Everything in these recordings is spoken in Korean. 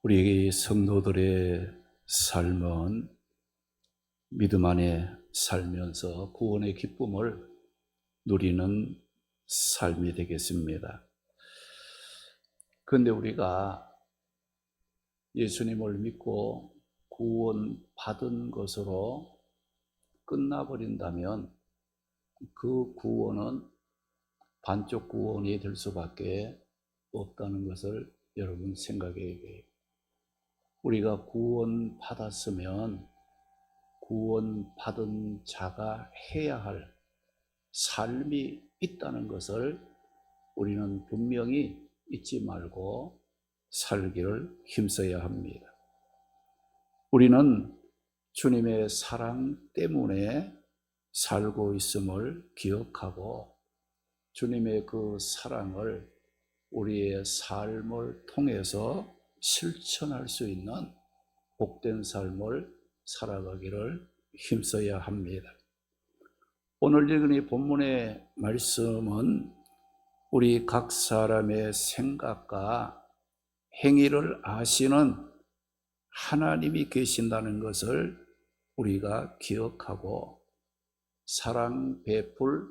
우리 성도들의 삶은 믿음 안에 살면서 구원의 기쁨을 누리는 삶이 되겠습니다. 그런데 우리가 예수님을 믿고 구원받은 것으로 끝나버린다면 그 구원은 반쪽 구원이 될 수밖에 없다는 것을 여러분 생각해야 돼요. 우리가 구원받았으면 구원받은 자가 해야 할 삶이 있다는 것을 우리는 분명히 잊지 말고 살기를 힘써야 합니다. 우리는 주님의 사랑 때문에 살고 있음을 기억하고 주님의 그 사랑을 우리의 삶을 통해서 실천할 수 있는 복된 삶을 살아가기를 힘써야 합니다. 오늘 읽은 이 본문의 말씀은 우리 각 사람의 생각과 행위를 아시는 하나님이 계신다는 것을 우리가 기억하고 사랑 베풀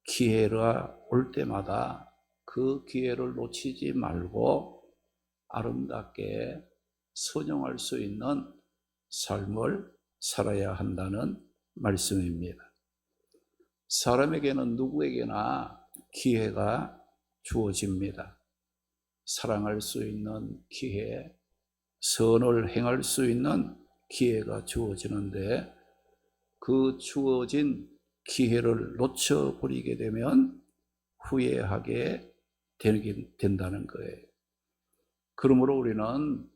기회가 올 때마다 그 기회를 놓치지 말고 아름답게 선용할 수 있는 삶을 살아야 한다는 말씀입니다. 사람에게는 누구에게나 기회가 주어집니다. 사랑할 수 있는 기회, 선을 행할 수 있는 기회가 주어지는데 그 주어진 기회를 놓쳐버리게 되면 후회하게 된다는 거예요. 그러므로 우리는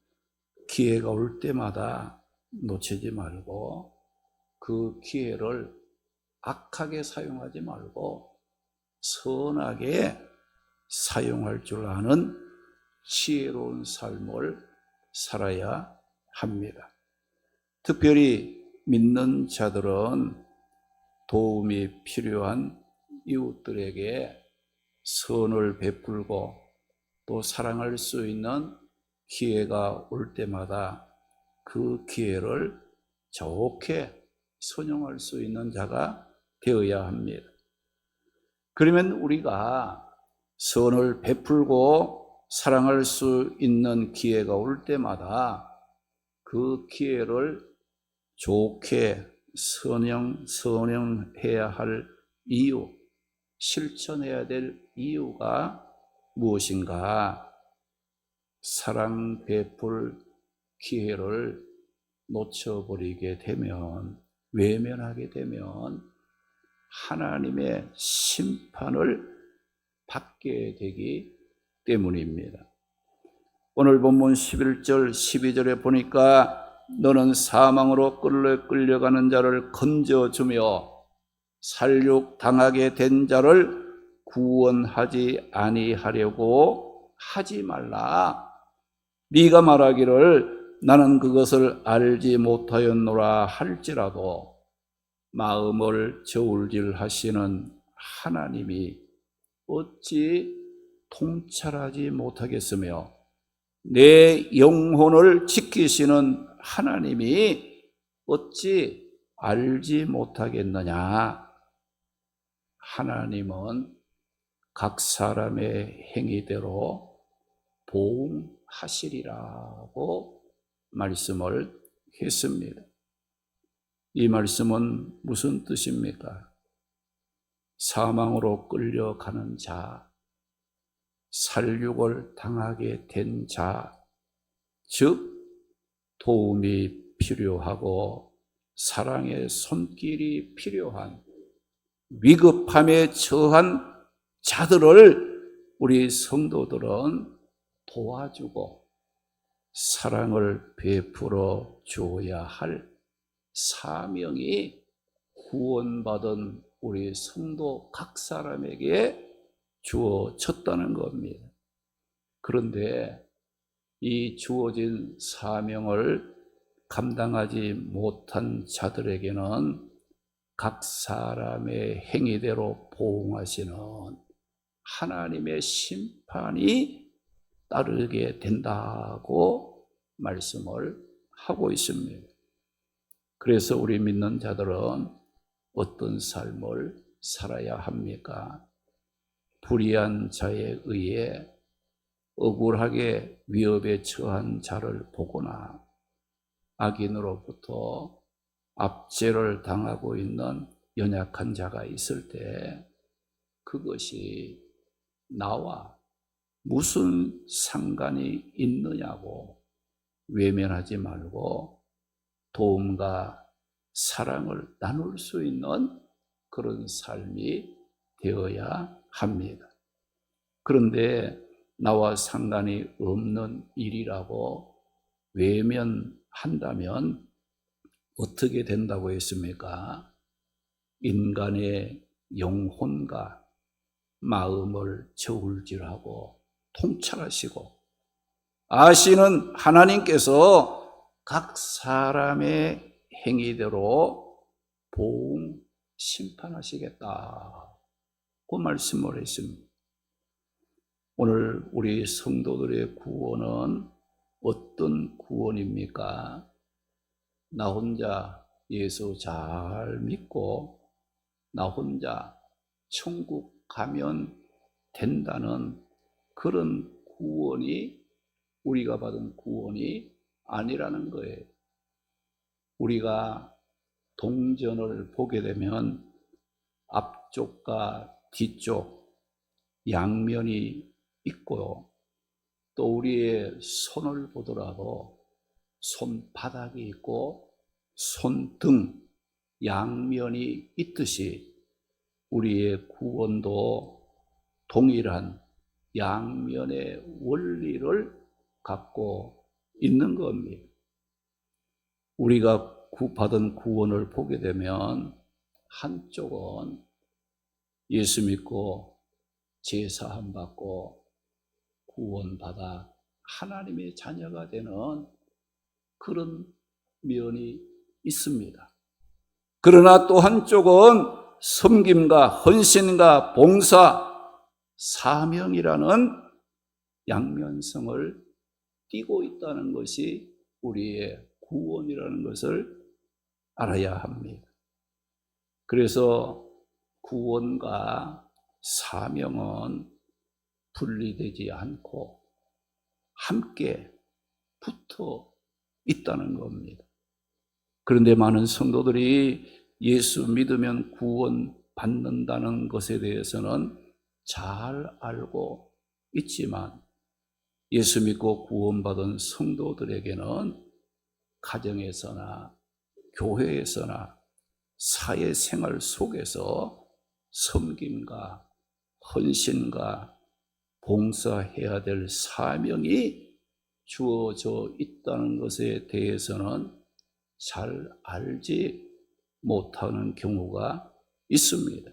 기회가 올 때마다 놓치지 말고 그 기회를 악하게 사용하지 말고 선하게 사용할 줄 아는 지혜로운 삶을 살아야 합니다. 특별히 믿는 자들은 도움이 필요한 이웃들에게 선을 베풀고 또 사랑할 수 있는 기회가 올 때마다 그 기회를 좋게 선용할 수 있는 자가 되어야 합니다. 그러면 우리가 선을 베풀고 사랑할 수 있는 기회가 올 때마다 그 기회를 좋게 선용해야 할 이유, 실천해야 될 이유가 무엇인가? 사랑 베풀 기회를 놓쳐버리게 되면, 외면하게 되면 하나님의 심판을 받게 되기 때문입니다. 오늘 본문 11절 12절에 보니까 너는 사망으로 끌려가는 자를 건져주며 살육당하게 된 자를 구원하지 아니하려고 하지 말라. 네가 말하기를 나는 그것을 알지 못하였노라 할지라도 마음을 저울질하시는 하나님이 어찌 통찰하지 못하겠으며 내 영혼을 지키시는 하나님이 어찌 알지 못하겠느냐. 하나님은 각 사람의 행위대로 보응하시리라고 말씀을 했습니다. 이 말씀은 무슨 뜻입니까? 사망으로 끌려가는 자, 살육을 당하게 된 자, 즉 도움이 필요하고 사랑의 손길이 필요한 위급함에 처한 자들을 우리 성도들은 도와주고 사랑을 베풀어 주어야 할 사명이 구원받은 우리 성도 각 사람에게 주어졌다는 겁니다. 그런데 이 주어진 사명을 감당하지 못한 자들에게는 각 사람의 행위대로 보응하시는 하나님의 심판이 따르게 된다고 말씀을 하고 있습니다. 그래서 우리 믿는 자들은 어떤 삶을 살아야 합니까? 불의한 자에 의해 억울하게 위협에 처한 자를 보거나 악인으로부터 압제를 당하고 있는 연약한 자가 있을 때 그것이 나와 무슨 상관이 있느냐고 외면하지 말고 도움과 사랑을 나눌 수 있는 그런 삶이 되어야 합니다. 그런데 나와 상관이 없는 일이라고 외면한다면 어떻게 된다고 했습니까? 인간의 영혼과 마음을 저울질하고 통찰하시고 아시는 하나님께서 각 사람의 행위대로 보응 심판하시겠다. 그 말씀을 했습니다. 오늘 우리 성도들의 구원은 어떤 구원입니까? 나 혼자 예수 잘 믿고 나 혼자 천국 가면 된다는 그런 구원이 우리가 받은 구원이 아니라는 거예요. 우리가 동전을 보게 되면 앞쪽과 뒤쪽 양면이 있고요. 또 우리의 손을 보더라도 손바닥이 있고 손등 양면이 있듯이 우리의 구원도 동일한 양면의 원리를 갖고 있는 겁니다. 우리가 받은 구원을 보게 되면 한쪽은 예수 믿고 제사함 받고 구원받아 하나님의 자녀가 되는 그런 면이 있습니다. 그러나 또 한쪽은 섬김과 헌신과 봉사, 사명이라는 양면성을 띠고 있다는 것이 우리의 구원이라는 것을 알아야 합니다. 그래서 구원과 사명은 분리되지 않고 함께 붙어 있다는 겁니다. 그런데 많은 성도들이 예수 믿으면 구원 받는다는 것에 대해서는 잘 알고 있지만 예수 믿고 구원받은 성도들에게는 가정에서나 교회에서나 사회생활 속에서 섬김과 헌신과 봉사해야 될 사명이 주어져 있다는 것에 대해서는 잘 알지 못하는 경우가 있습니다.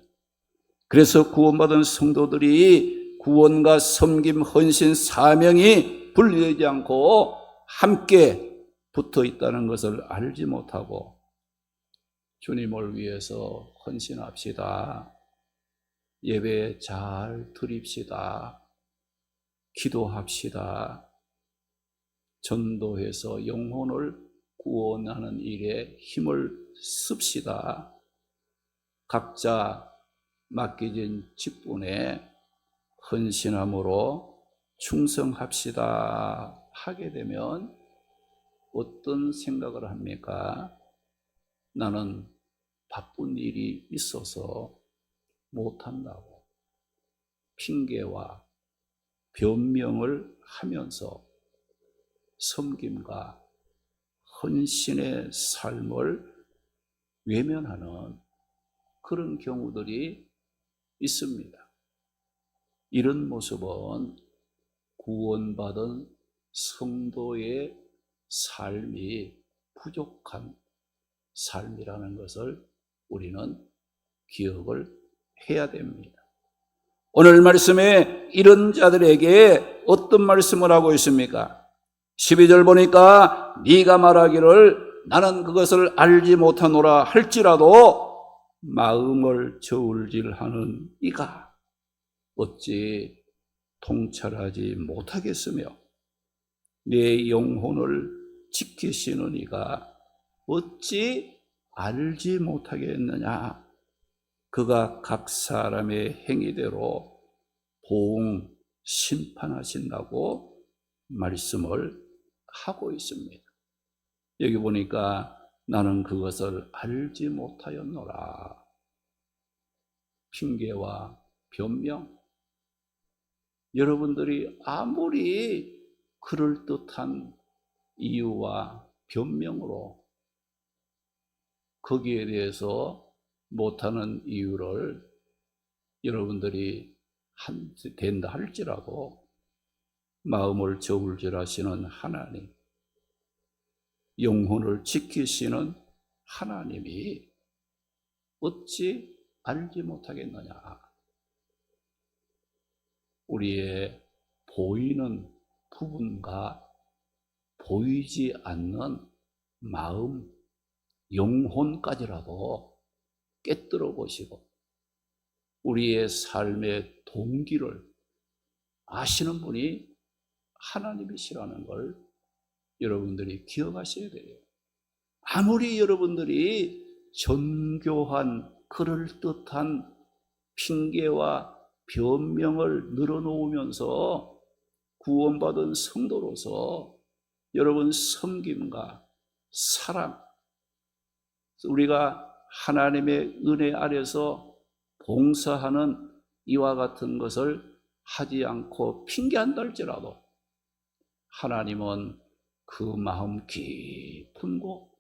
그래서 구원받은 성도들이 구원과 섬김, 헌신, 사명이 분리되지 않고 함께 붙어 있다는 것을 알지 못하고 주님을 위해서 헌신합시다. 예배 잘 드립시다. 기도합시다. 전도해서 영혼을 구원하는 일에 힘을 씁시다. 각자 맡겨진 직분에 헌신함으로 충성합시다 하게 되면 어떤 생각을 합니까? 나는 바쁜 일이 있어서 못한다고 핑계와 변명을 하면서 섬김과 헌신의 삶을 외면하는 그런 경우들이 있습니다. 이런 모습은 구원받은 성도의 삶이 부족한 삶이라는 것을 우리는 기억을 해야 됩니다. 오늘 말씀에 이런 자들에게 어떤 말씀을 하고 있습니까? 12절 보니까 네가 말하기를 나는 그것을 알지 못하노라 할지라도 마음을 저울질하는 이가 어찌 통찰하지 못하겠으며 내 영혼을 지키시는 이가 어찌 알지 못하겠느냐. 그가 각 사람의 행위대로 보응 심판하신다고 말씀을 하고 있습니다. 여기 보니까 나는 그것을 알지 못하였노라. 핑계와 변명. 여러분들이 아무리 그럴듯한 이유와 변명으로 거기에 대해서 못하는 이유를 여러분들이 된다 할지라도 마음을 저울질하시는 하나님, 영혼을 지키시는 하나님이 어찌 알지 못하겠느냐. 우리의 보이는 부분과 보이지 않는 마음, 영혼까지라도 깨뜨려 보시고 우리의 삶의 동기를 아시는 분이 하나님이시라는 걸 여러분들이 기억하셔야 돼요. 아무리 여러분들이 정교한 그럴듯한 핑계와 변명을 늘어놓으면서 구원받은 성도로서 여러분 섬김과 사랑, 우리가 하나님의 은혜 아래서 봉사하는 이와 같은 것을 하지 않고 핑계한다 할지라도 하나님은 그 마음 깊은 곳,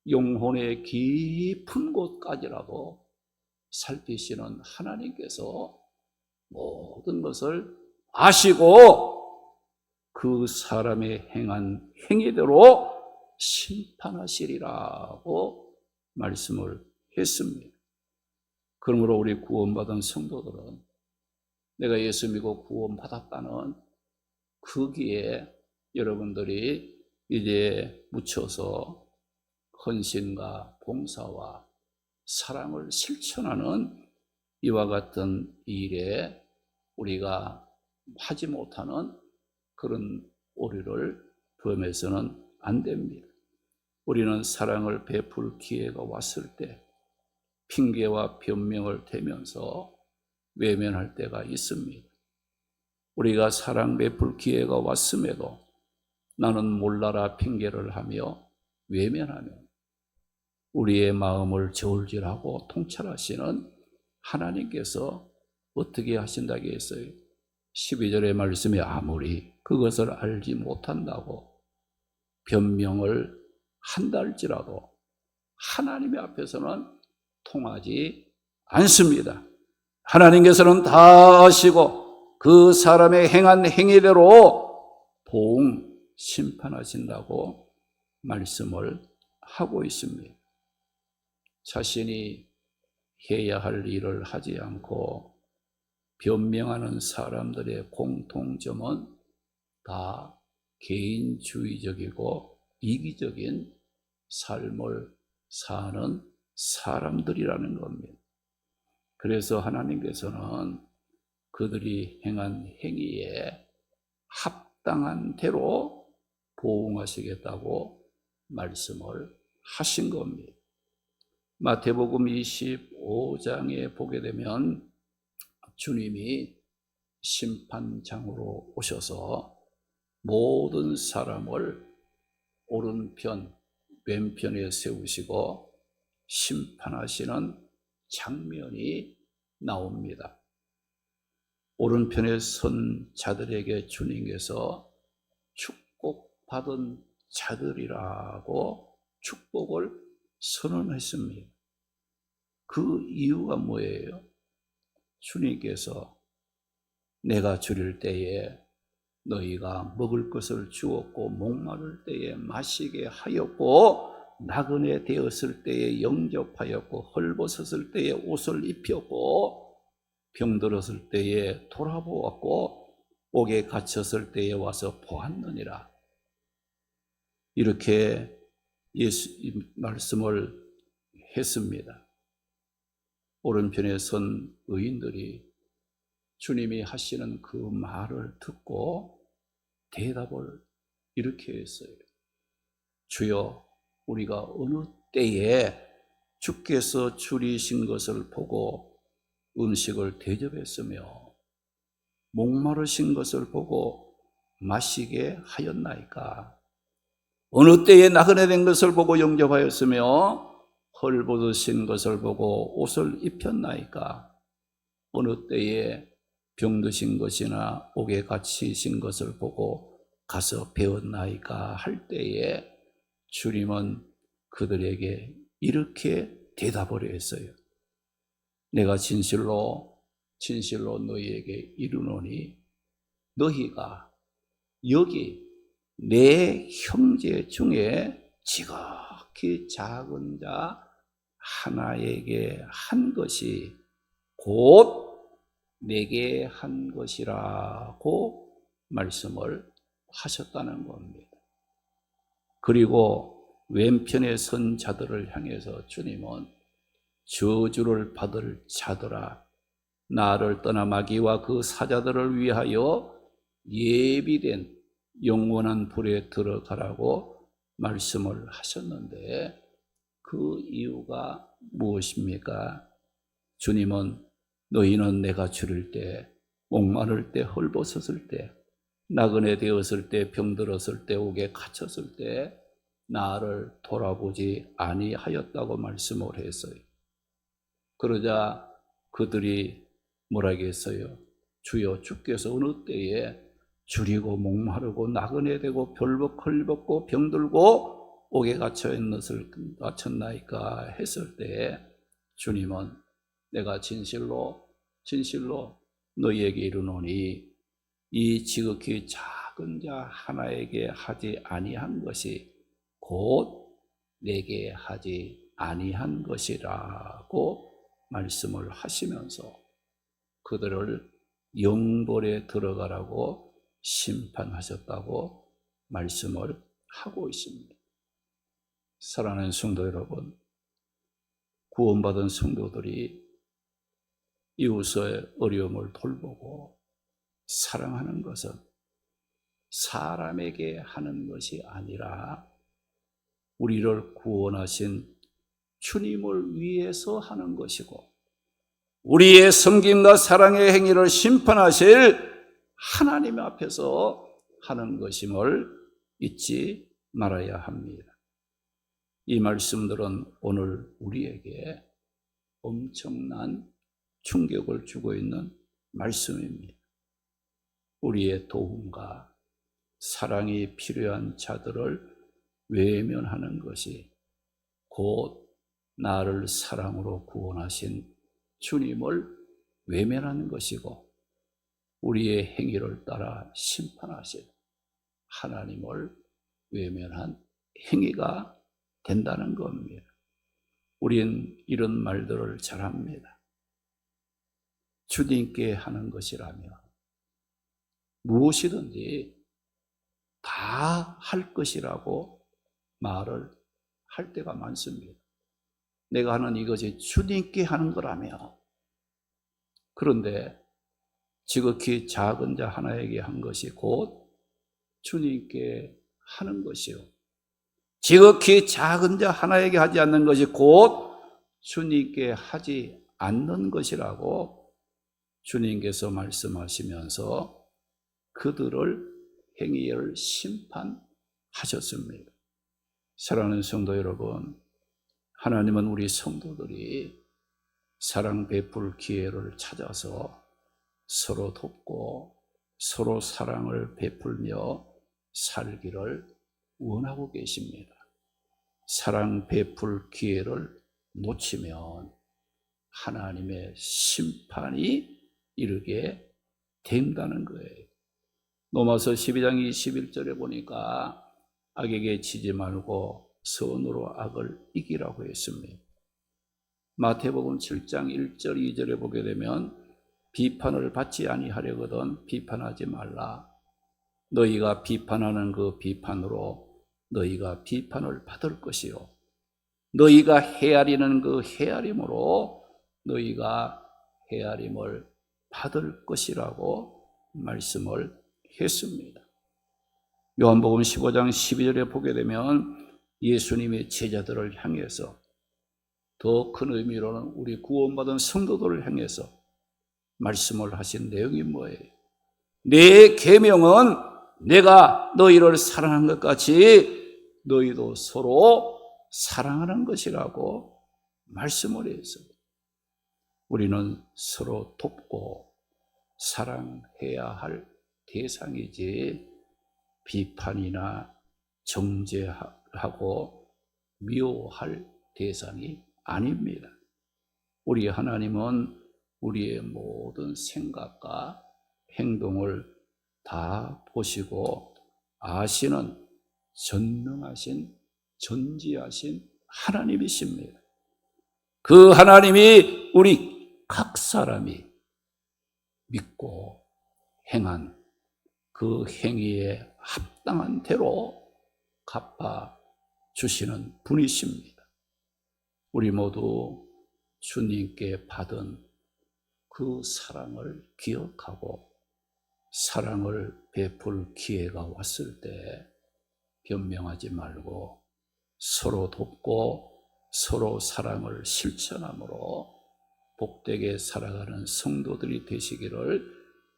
영혼의 깊은 곳까지라도 살피시는 하나님께서 모든 것을 아시고 그 사람의 행한 행위대로 심판하시리라고 말씀을 했습니다. 그러므로 우리 구원받은 성도들은 내가 예수 믿고 구원받았다는 거기에 여러분들이 이제 묻혀서 헌신과 봉사와 사랑을 실천하는 이와 같은 일에 우리가 하지 못하는 그런 오류를 범해서는 안 됩니다. 우리는 사랑을 베풀 기회가 왔을 때 핑계와 변명을 대면서 외면할 때가 있습니다. 우리가 사랑 베풀 기회가 왔음에도 나는 몰라라 핑계를 하며 외면하며 우리의 마음을 저울질하고 통찰하시는 하나님께서 어떻게 하신다고 했어요? 12절의 말씀에 아무리 그것을 알지 못한다고 변명을 한다 할지라도 하나님의 앞에서는 통하지 않습니다. 하나님께서는 다 아시고 그 사람의 행한 행위대로 보응 심판하신다고 말씀을 하고 있습니다. 자신이 해야 할 일을 하지 않고 변명하는 사람들의 공통점은 다 개인주의적이고 이기적인 삶을 사는 사람들이라는 겁니다. 그래서 하나님께서는 그들이 행한 행위에 합당한 대로 보응하시겠다고 말씀을 하신 겁니다. 마태복음 25장에 보게 되면 주님이 심판장으로 오셔서 모든 사람을 오른편, 왼편에 세우시고 심판하시는 장면이 나옵니다. 오른편에 선 자들에게 주님께서 축복받은 자들이라고 축복을 선언했습니다. 그 이유가 뭐예요? 주님께서 내가 줄일 때에 너희가 먹을 것을 주었고 목마를 때에 마시게 하였고 나그네 되었을 때에 영접하였고 헐벗었을 때에 옷을 입혔고 병들었을 때에 돌아보았고 옥에 갇혔을 때에 와서 보았느니라. 이렇게 예수 말씀을 했습니다. 오른편에 선 의인들이 주님이 하시는 그 말을 듣고 대답을 이렇게 했어요. 주여, 우리가 어느 때에 주께서 줄이신 것을 보고 음식을 대접했으며 목마르신 것을 보고 마시게 하였나이까? 어느 때에 나그네 된 것을 보고 영접하였으며 헐벗으신 것을 보고 옷을 입혔나이까? 어느 때에 병드신 것이나 옥에 갇히신 것을 보고 가서 배웠나이까? 할 때에 주님은 그들에게 이렇게 대답을 했어요. 내가 진실로 너희에게 이르노니 너희가 여기 내 형제 중에 지극히 작은 자 하나에게 한 것이 곧 내게 한 것이라고 말씀을 하셨다는 겁니다. 그리고 왼편에 선 자들을 향해서 주님은 저주를 받을 자들아, 나를 떠나 마귀와 그 사자들을 위하여 예비된 영원한 불에 들어가라고 말씀을 하셨는데, 그 이유가 무엇입니까? 주님은 너희는 내가 줄일 때, 목마를 때, 헐벗었을 때, 나그네 되었을 때, 병들었을 때, 옥에 갇혔을 때 나를 돌아보지 아니하였다고 말씀을 했어요. 그러자 그들이 뭐라겠어요? 주여, 주께서 어느 때에 줄이고 목마르고 나그네 되고 헐벗고 병들고 옥에 갇혔나이까 했을 때 주님은 내가 진실로 너희에게 이르노니 이 지극히 작은 자 하나에게 하지 아니한 것이 곧 내게 하지 아니한 것이라고 말씀을 하시면서 그들을 영벌에 들어가라고 심판하셨다고 말씀을 하고 있습니다. 사랑하는 성도 여러분, 구원받은 성도들이 이웃의 어려움을 돌보고 사랑하는 것은 사람에게 하는 것이 아니라 우리를 구원하신 주님을 위해서 하는 것이고, 우리의 섬김과 사랑의 행위를 심판하실 하나님 앞에서 하는 것임을 잊지 말아야 합니다. 이 말씀들은 오늘 우리에게 엄청난 충격을 주고 있는 말씀입니다. 우리의 도움과 사랑이 필요한 자들을 외면하는 것이 곧 나를 사랑으로 구원하신 주님을 외면하는 것이고, 우리의 행위를 따라 심판하실 하나님을 외면한 행위가 된다는 겁니다. 우린 이런 말들을 잘합니다. 주님께 하는 것이라면 무엇이든지 다 할 것이라고 말을 할 때가 많습니다. 내가 하는 이것이 주님께 하는 거라며. 그런데 지극히 작은 자 하나에게 한 것이 곧 주님께 하는 것이요, 지극히 작은 자 하나에게 하지 않는 것이 곧 주님께 하지 않는 것이라고 주님께서 말씀하시면서 그들을 행위를 심판하셨습니다. 사랑하는 성도 여러분, 하나님은 우리 성도들이 사랑 베풀 기회를 찾아서 서로 돕고 서로 사랑을 베풀며 살기를 원하고 계십니다. 사랑 베풀 기회를 놓치면 하나님의 심판이 이르게 된다는 거예요. 로마서 12장 21절에 보니까 악에게 지지 말고 선으로 악을 이기라고 했습니다. 마태복음 7장 1절 2절에 보게 되면 비판을 받지 아니하려거든 비판하지 말라. 너희가 비판하는 그 비판으로 너희가 비판을 받을 것이요, 너희가 헤아리는 그 헤아림으로 너희가 헤아림을 받을 것이라고 말씀을 했습니다. 요한복음 15장 12절에 보게 되면 예수님이 제자들을 향해서, 더 큰 의미로는 우리 구원받은 성도들을 향해서 말씀을 하신 내용이 뭐예요? 내 계명은 내가 너희를 사랑한 것 같이 너희도 서로 사랑하는 것이라고 말씀을 했어요. 우리는 서로 돕고 사랑해야 할 대상이지 비판이나 정죄하고 미워할 대상이 아닙니다. 우리 하나님은 우리의 모든 생각과 행동을 다 보시고 아시는 전능하신 전지하신 하나님이십니다. 그 하나님이 우리 각 사람이 믿고 행한 그 행위에 합당한 대로 갚아 주시는 분이십니다. 우리 모두 주님께 받은 그 사랑을 기억하고 사랑을 베풀 기회가 왔을 때 변명하지 말고 서로 돕고 서로 사랑을 실천함으로 복되게 살아가는 성도들이 되시기를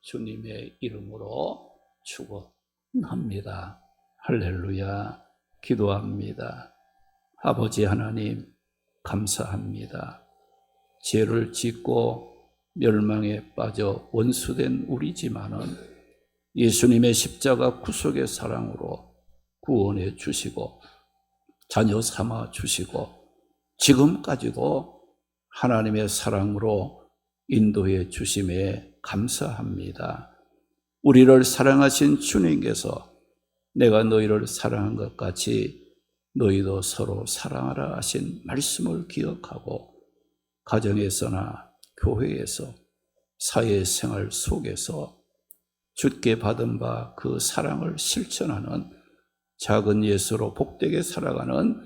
주님의 이름으로 축원합니다. 할렐루야. 기도합니다. 아버지 하나님 감사합니다. 죄를 짓고 멸망에 빠져 원수된 우리지만은 예수님의 십자가 구속의 사랑으로 구원해 주시고 자녀 삼아 주시고 지금까지도 하나님의 사랑으로 인도해 주심에 감사합니다. 우리를 사랑하신 주님께서 내가 너희를 사랑한 것 같이 너희도 서로 사랑하라 하신 말씀을 기억하고 가정에서나 교회에서 사회생활 속에서 주께 받은 바 그 사랑을 실천하는 작은 예수로 복되게 살아가는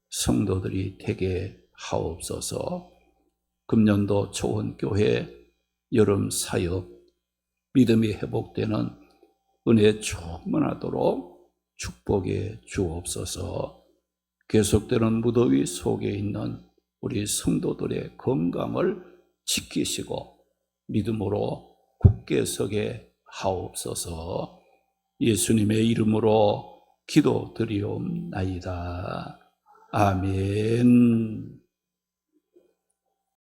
성도들이 되게 하옵소서. 금년도 초원교회 여름 사역 믿음이 회복되는 은혜 충만하도록 축복해 주옵소서. 계속되는 무더위 속에 있는 우리 성도들의 건강을 지키시고 믿음으로 굳게 서게 하옵소서. 예수님의 이름으로 기도드리옵나이다. 아멘.